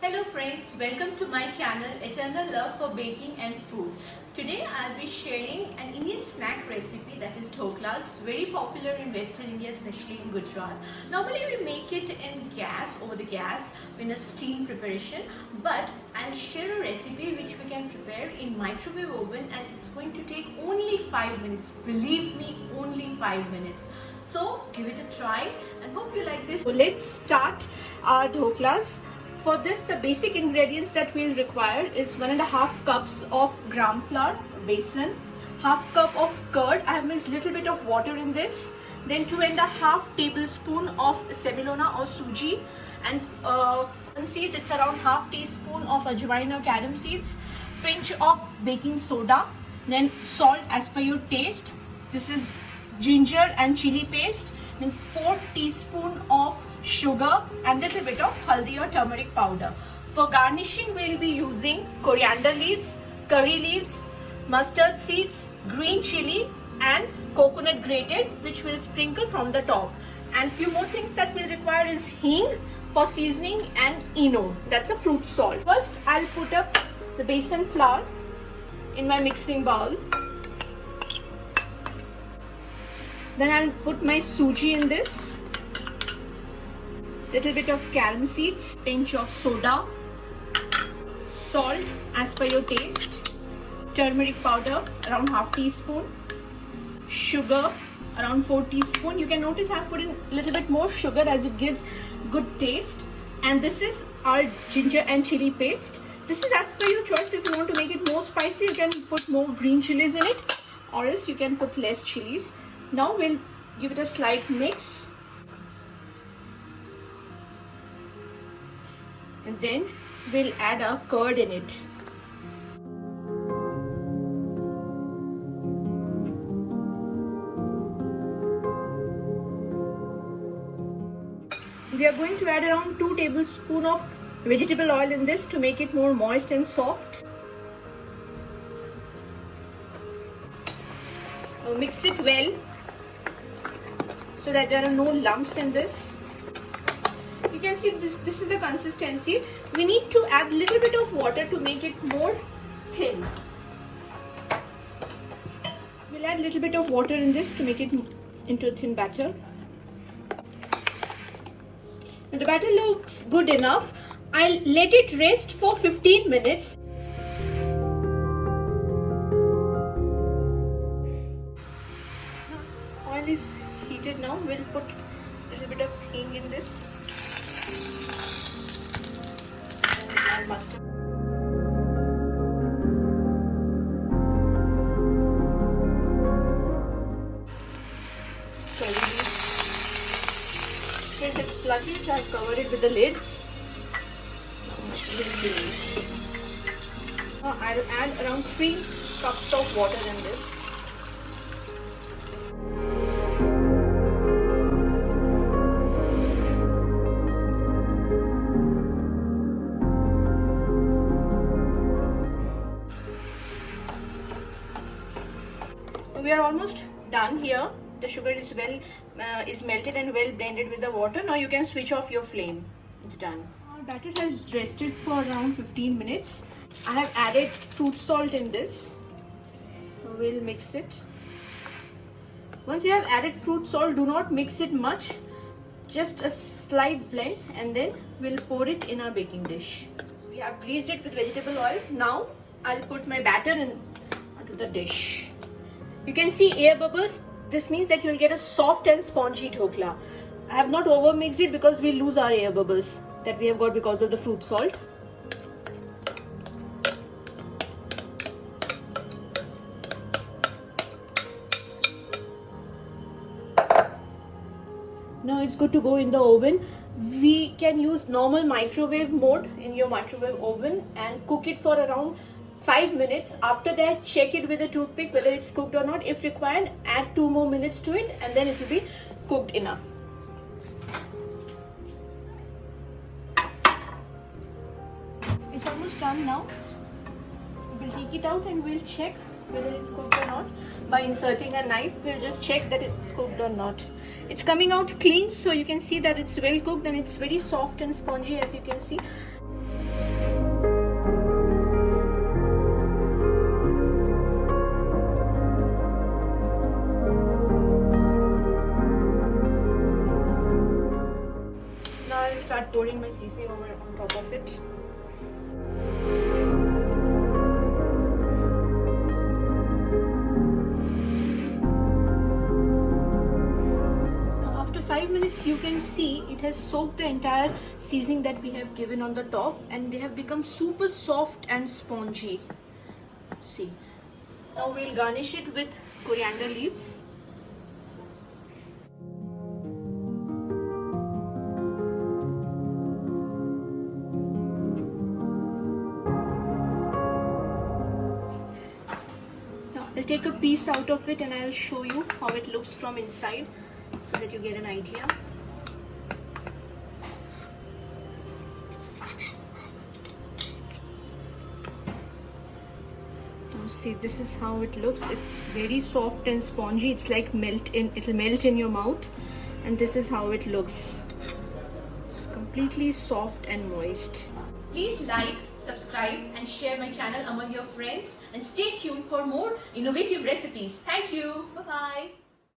Hello friends, welcome to my channel Eternal Love for Baking and Food. Today I'll be sharing an Indian snack recipe that is dhoklas, very popular in Western India, especially in Gujarat. Normally we make it over the gas in a steam preparation, but I'll share a recipe which we can prepare in microwave oven and it's going to take only 5 minutes. Believe me, only 5 minutes. So give it a try and hope you like this. So let's start our dhoklas. For this, the basic ingredients that we'll require is 1.5 cups of gram flour, besan, half cup of curd. I have mixed little bit of water in this. Then 2.5 tablespoon of semolina or suji, and seeds. It's around half teaspoon of ajwain or carom seeds. Pinch of baking soda. Then salt as per your taste. This is ginger and chili paste. Then 4 teaspoon of sugar and little bit of haldi or turmeric powder. For garnishing, we'll be using coriander leaves, curry leaves, mustard seeds, green chili and coconut grated, which we'll sprinkle from the top. And few more things that we'll require is hing for seasoning and eno, that's a fruit salt. First, I'll put up the besan flour in my mixing bowl. Then I'll put my suji in this. Little bit of carom seeds, pinch of soda, salt as per your taste, turmeric powder around half teaspoon, sugar around 4 teaspoon. You can notice I've put in a little bit more sugar as it gives good taste. And this is our ginger and chili paste. This is as per your choice. If you want to make it more spicy, you can put more green chilies in it, or else you can put less chilies. Now we'll give it a slight mix. And then we'll add our curd in it. We are going to add around 2 tablespoons of vegetable oil in this to make it more moist and soft. Now mix it well so that there are no lumps in this. You can see this is the consistency. We need to add a little bit of water to make it more thin. We'll add a little bit of water in this to make it into a thin batter. Now the batter looks good enough. I'll let it rest for 15 minutes. Oil is heated now. We'll put a little bit of hing in this. Mustard. Since it's sluggish, I've covered it with the lid. I'll add around 3 cups of water in this. We are almost done here. The sugar is melted and well blended with the water. Now you can switch off your flame. It's done. Our batter has rested for around 15 minutes. I have added fruit salt in this. We'll mix it. Once you have added fruit salt, do not mix it much. Just a slight blend, and then we'll pour it in our baking dish. We have greased it with vegetable oil. Now I'll put my batter onto the dish. You can see air bubbles. This means that you'll get a soft and spongy dhokla. I have not over mixed it because we lose our air bubbles that we have got because of the fruit salt. Now it's good to go in the oven. We can use normal microwave mode in your microwave oven and cook it for around 5 minutes. After that, check it with a toothpick whether it's cooked or not. If required, add 2 more minutes to it and then it will be cooked enough. It's almost done now. We'll take it out and we'll check whether it's cooked or not. By inserting a knife, we'll just check that it's cooked or not. It's coming out clean, so you can see that it's well cooked and it's very soft and spongy, as you can see. easy over on top of it. Now after 5 minutes you can see it has soaked the entire seasoning that we have given on the top, and they have become super soft and spongy. See. Now we'll garnish it with coriander leaves. Now I'll take a piece out of it and I'll show you how it looks from inside so that you get an idea. See, this is how it looks. It's very soft and spongy. It's like it'll melt in your mouth, and this is how it looks. It's completely soft and moist. Please like, subscribe and share my channel among your friends, and stay tuned for more innovative recipes. Thank you. Bye bye.